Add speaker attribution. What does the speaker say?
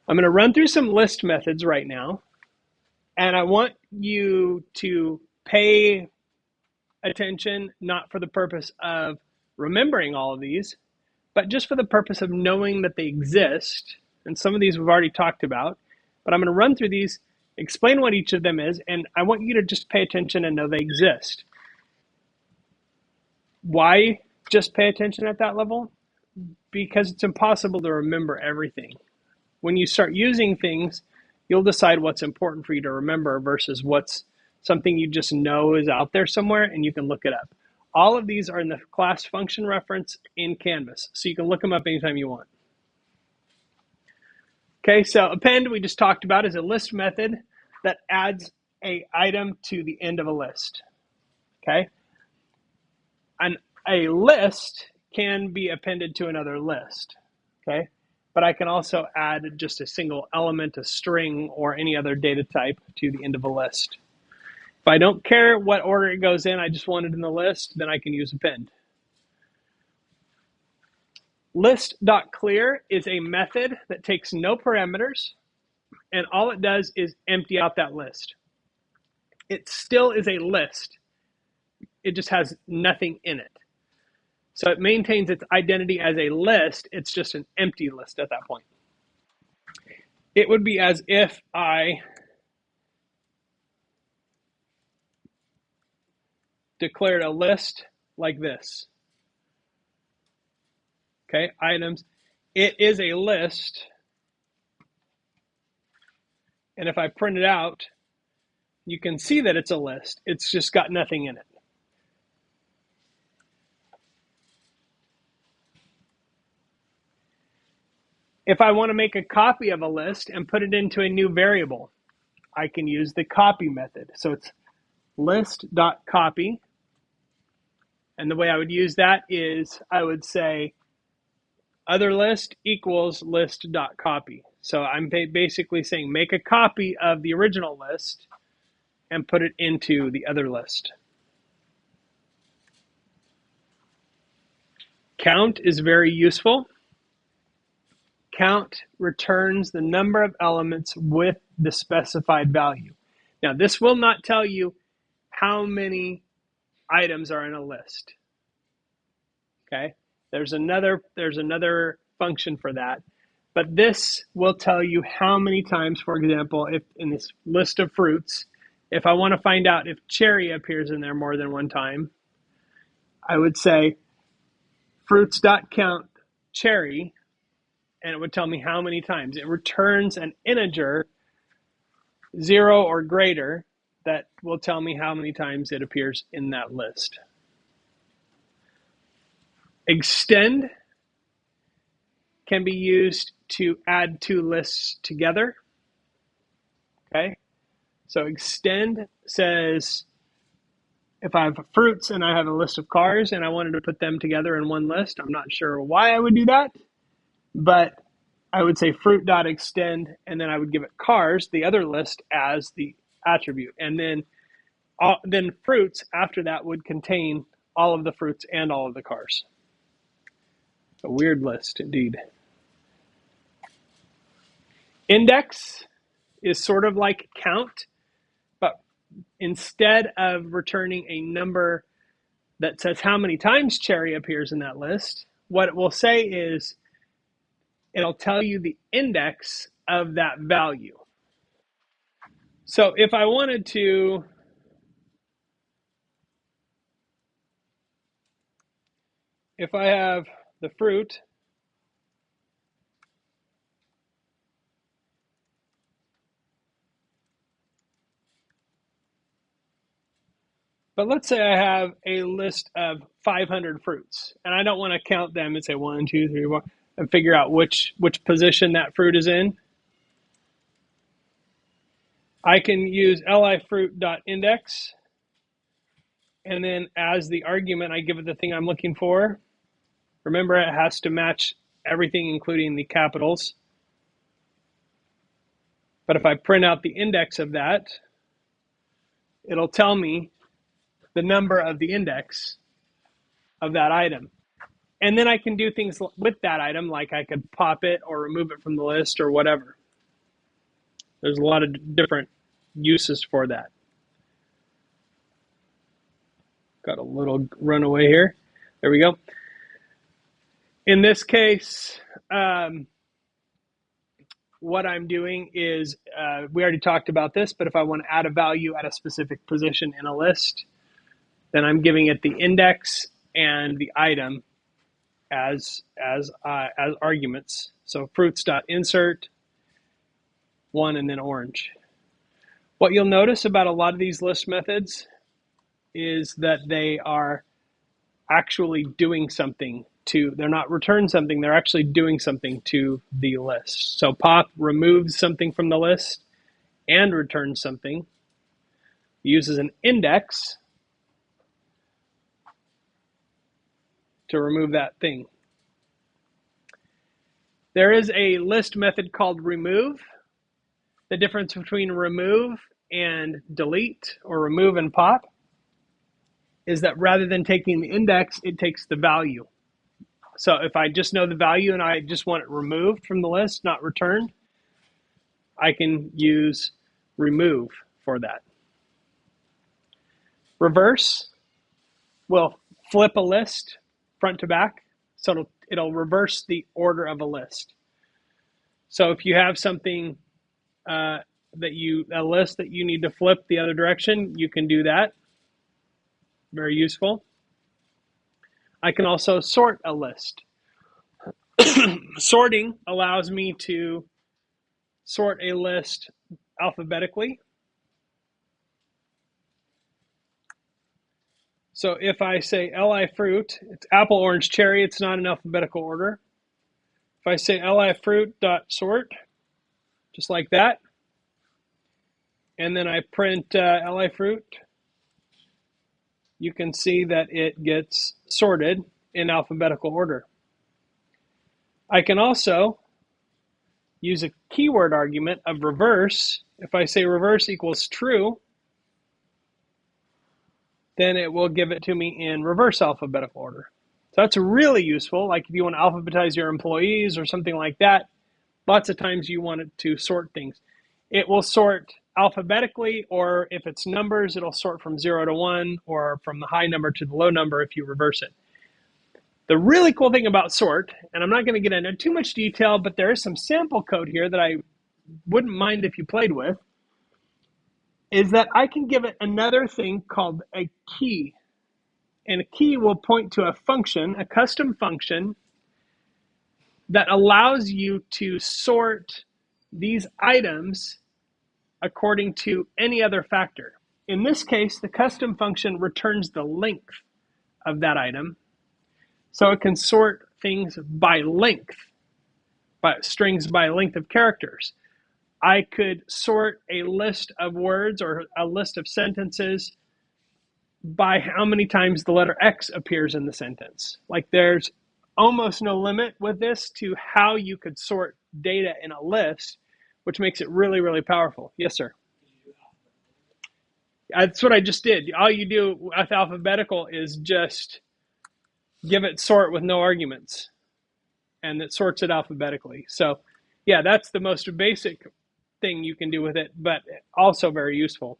Speaker 1: I'm going to run through some list methods right now, and I want you to pay attention, not for the purpose of remembering all of these, but just for the purpose of knowing that they exist. And some of these we've already talked about, but I'm going to run through these, explain what each of them is, and I want you to just pay attention and know they exist. Why just pay attention at that level? Because it's impossible to remember everything. When you start using things, you'll decide what's important for you to remember versus what's something you just know is out there somewhere and you can look it up. All of these are in the class function reference in Canvas, so you can look them up anytime you want. Okay, so append we just talked about is a list method that adds a item to the end of a list. Okay, and a list can be appended to another list. Okay, but I can also add just a single element, a string, or any other data type to the end of a list. If I don't care what order it goes in, I just want it in the list, then I can use append. List.clear is a method that takes no parameters, and all it does is empty out that list. It still is a list. It just has nothing in it. So it maintains its identity as a list. It's just an empty list at that point. It would be as if I declared a list like this. Okay, items. It is a list. And if I print it out, you can see that it's a list. It's just got nothing in it. If I want to make a copy of a list and put it into a new variable, I can use the copy method. So it's list.copy. And the way I would use that is I would say other list equals list.copy. So I'm basically saying make a copy of the original list and put it into the other list. Count is very useful. Count returns the number of elements with the specified value. Now, this will not tell you how many items are in a list. Okay, there's another function for that, but this will tell you how many times, for example, if in this list of fruits, if I want to find out if cherry appears in there more than one time, I would say fruits.count cherry, and it would tell me how many times. It returns an integer, 0 or greater, that will tell me how many times it appears in that list. Extend can be used to add two lists together. Okay, so extend says if I have fruits and I have a list of cars and I wanted to put them together in one list, I'm not sure why I would do that, but I would say fruit.extend, and then I would give it cars, the other list, as the attribute. And then fruits after that would contain all of the fruits and all of the cars. A weird list indeed. Index is sort of like count, but instead of returning a number that says how many times cherry appears in that list, what it will say is it'll tell you the index of that value. So if I wanted to, if I have the fruit, but let's say I have a list of 500 fruits, and I don't want to count them and say 1, 2, 3, 4, and figure out which position that fruit is in. I can use lifruit.index, and then as the argument, I give it the thing I'm looking for. Remember, it has to match everything, including the capitals. But if I print out the index of that, it'll tell me the number of the index of that item. And then I can do things with that item, like I could pop it or remove it from the list or whatever. There's a lot of different uses for that. Got a little runaway here. There we go. In this case, what I'm doing is, we already talked about this, but if I want to add a value at a specific position in a list, then I'm giving it the index and the item as arguments. So fruits.insert, 1 and then orange. What you'll notice about a lot of these list methods is that they are actually doing something to, they're not return something, they're actually doing something to the list. So pop removes something from the list and returns something, uses an index to remove that thing. There is a list method called remove. The difference between remove and delete, or remove and pop, is that rather than taking the index, it takes the value. So if I just know the value and I just want it removed from the list, not returned, I can use remove for that. Reverse will flip a list front to back, so it'll reverse the order of a list. So if you have something a list that you need to flip the other direction, you can do that. Very useful. I can also sort a list. Sorting allows me to sort a list alphabetically. So if I say li fruit, it's apple, orange, cherry, it's not in alphabetical order. If I say li fruit dot sort, just like that, and then I print li fruit, you can see that it gets sorted in alphabetical order. I can also use a keyword argument of reverse. If I say reverse equals true, then it will give it to me in reverse alphabetical order. So that's really useful. Like if you want to alphabetize your employees or something like that, lots of times you want it to sort things. It will sort alphabetically, or if it's numbers, it'll sort from 0 to 1, or from the high number to the low number if you reverse it. The really cool thing about sort, and I'm not going to get into too much detail, but there is some sample code here that I wouldn't mind if you played with, is that I can give it another thing called a key. And a key will point to a function, a custom function, that allows you to sort these items according to any other factor. In this case, the custom function returns the length of that item. So it can sort things by length, by strings by length of characters. I could sort a list of words or a list of sentences by how many times the letter X appears in the sentence. Like there's almost no limit with this to how you could sort data in a list, which makes it really, really powerful. Yes, sir. That's what I just did. All you do with alphabetical is just give it sort with no arguments, and it sorts it alphabetically. So yeah, that's the most basic thing you can do with it, but also very useful.